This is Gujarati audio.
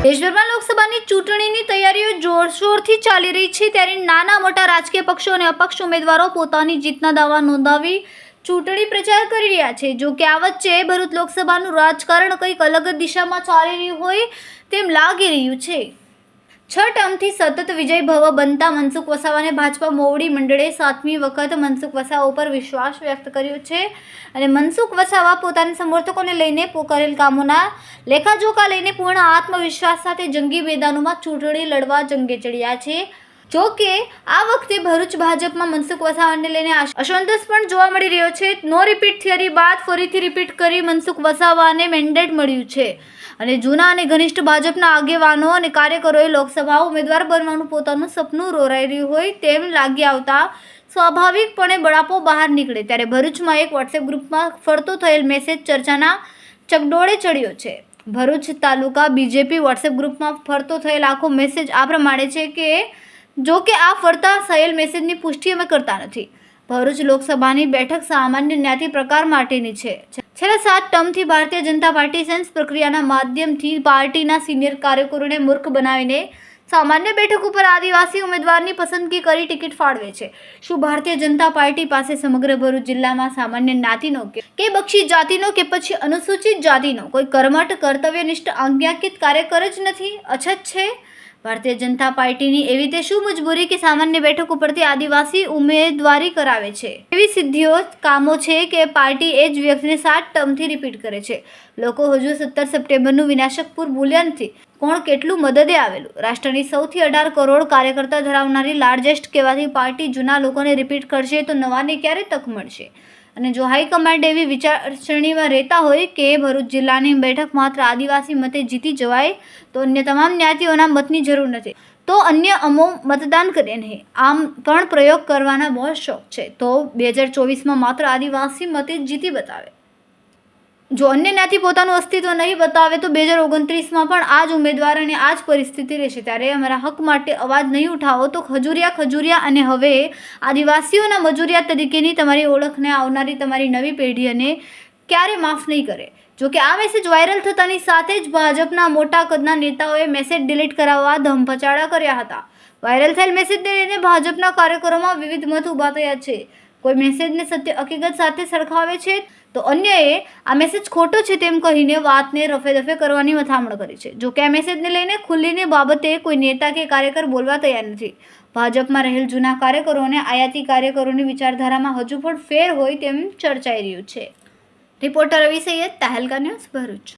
દેશભરમાં લોકસભાની ચૂંટણીની તૈયારીઓ જોરશોરથી ચાલી રહી છે, ત્યારે નાના મોટા રાજકીય પક્ષો અને અપક્ષ ઉમેદવારો પોતાની જીતના દાવા નોંધાવી ચૂંટણી પ્રચાર કરી રહ્યા છે। જો કે આ વચ્ચે ભરૂચ લોકસભાનું રાજકારણ કંઈક અલગ જ દિશામાં ચાલી રહ્યું હોય તેમ લાગી રહ્યું છે। 6 ટર્મથી સતત વિજય ભવ બનતા મનસુખ વસાવાને ભાજપા મોવડી મંડળે 7મી વખત મનસુખ વસાવા ઉપર વિશ્વાસ વ્યક્ત કર્યો છે અને મનસુખ વસાવા પોતાના સમર્થકોને લઈને કરેલ કામોના લેખાજોખા લઈને પૂર્ણ આત્મવિશ્વાસ સાથે જંગી મેદાનોમાં ચૂંટણી લડવા જંગે ચડ્યા છે। જો કે આ વખતે ભરૂચ ભાજપમાં મનસુખ વસાવાને લઈને અસંતોષ પણ જોવા મળી રહ્યો છે। નો રિપીટ થિયરી બાદ ફરીથી રિપીટ કરી મનસુખ વસાવાને મેન્ડેટ મળ્યું છે અને જૂના અને ઘનિષ્ઠ ભાજપના આગેવાનો અને કાર્યકરોએ લોકસભા ઉમેદવાર બનવાનું પોતાનું સપનું રોરાઈ રહ્યું હોય તેમ લાગી આવતા સ્વાભાવિકપણે બળાપો બહાર નીકળે ત્યારે ભરૂચમાં એક વોટ્સએપ ગ્રુપમાં ફરતો થયેલ મેસેજ ચર્ચાના ચકડોળે ચડ્યો છે। ભરૂચ તાલુકા બીજેપી વોટ્સએપ ગ્રુપમાં ફરતો થયેલ આખો મેસેજ આ પ્રમાણે છે કે જો કે આ ફરતા થયેલ મેસેજની પુષ્ટિ અમે કરતા નથી। ભરૂચ લોકસભાની બેઠક સામાન્ય જ્ઞાતિ પ્રકાર માટેની છે। છેલ્લા 7 ટર્મથી ભારતીય જનતા પાર્ટી સેન્સ પ્રક્રિયાના માધ્યમથી પાર્ટીના સિનિયર કાર્યકરોને મૂર્ખ બનાવીને સામાન્ય બેઠક ઉપર આદિવાસી ઉમેદવારની પસંદગી કરી ટિકિટ ફાળવે છે। શું ભારતીય જનતા પાર્ટી પાસે સમગ્ર ભરૂચ જિલ્લામાં સામાન્ય જ્ઞાતિનો કે બક્ષી જાતિનો કે પછી અનુસૂચિત જાતિનો કોઈ કર્મઠ કર્તવ્યનિષ્ઠ આજ્ઞાકિત કાર્યકર જ નથી? અછત છે ભારતીય જનતા પાર્ટીની એવી તે શું મજબૂરી કે સામાન્ય બેઠક ઉપરથી આદિવાસી ઉમેદવારી કરાવે છે? એવી સિદ્ધિઓ કામો છે કે પાર્ટી એ જ વ્યક્તિને 7 ટર્મથી રિપીટ કરે છે। લોકો હજુ 17 સપ્ટેમ્બરનું વિનાશકપુર ભૂલ્યા નથી। કોણ કેટલું મદદે આવેલું? રાષ્ટ્રની સૌથી 18 કરોડ કાર્યકર્તા ધરાવનારી લાર્જેસ્ટ કહેવાતી પાર્ટી જૂના લોકોને રિપીટ કરશે તો નવાને ક્યારે તક મળશે? અને જો હાઈકમાન્ડ એવી વિચારસરણીમાં રહેતા હોય કે ભરૂચ જિલ્લાની બેઠક માત્ર આદિવાસી મતે જીતી જવાય તો અન્ય તમામ જ્ઞાતિઓના મતની જરૂર નથી, તો અન્ય અમો મતદાન કરે નહીં, આમ પણ પ્રયોગ કરવાના બહુ શોખ છે તો 2024માં માત્ર આદિવાસી મતે જ જીતી બતાવે। જો અન્ય જ્ઞાતિ પોતાનું અસ્તિત્વ નહીં બતાવે તો 2029માં પણ આ જ ઉમેદવાર અને આ જ પરિસ્થિતિ રહેશે। ત્યારે અમારા હક માટે અવાજ નહીં ઉઠાવો તો ખજૂરિયા અને હવે આદિવાસીઓના મજૂરિયા તરીકેની તમારી ઓળખને આવનારી તમારી નવી પેઢી અને ક્યારે માફ નહીં કરે। જો કે આ મેસેજ વાયરલ થતાની સાથે જ ભાજપના મોટા કદના નેતાઓએ મેસેજ ડિલીટ કરાવવા ધમપછાડા કર્યા હતા। વાયરલ થયેલ મેસેજને લઈને ભાજપના કાર્યકરોમાં વિવિધ મત ઊભા થયા છે। કોઈ મેસેજને સત્ય હકીકત સાથે સરખાવે છે તો અન્યએ આ મેસેજ ખોટો છે તેમ કહીને વાતને રફે દફે કરવાની મથામણ કરી છે। જો કે આ મેસેજને લઈને ખુલ્લીને બાબતે કોઈ નેતા કે કાર્યકર બોલવા તૈયાર નથી। ભાજપમાં રહેલ જૂના કાર્યકરો અને આયાતી કાર્યકરોની વિચારધારામાં હજુ પણ ફેર હોય તેમ ચર્ચાઈ રહ્યું છે। રિપોર્ટર રવિ સૈયદ, તહેલકા ન્યૂઝ, ભરૂચ।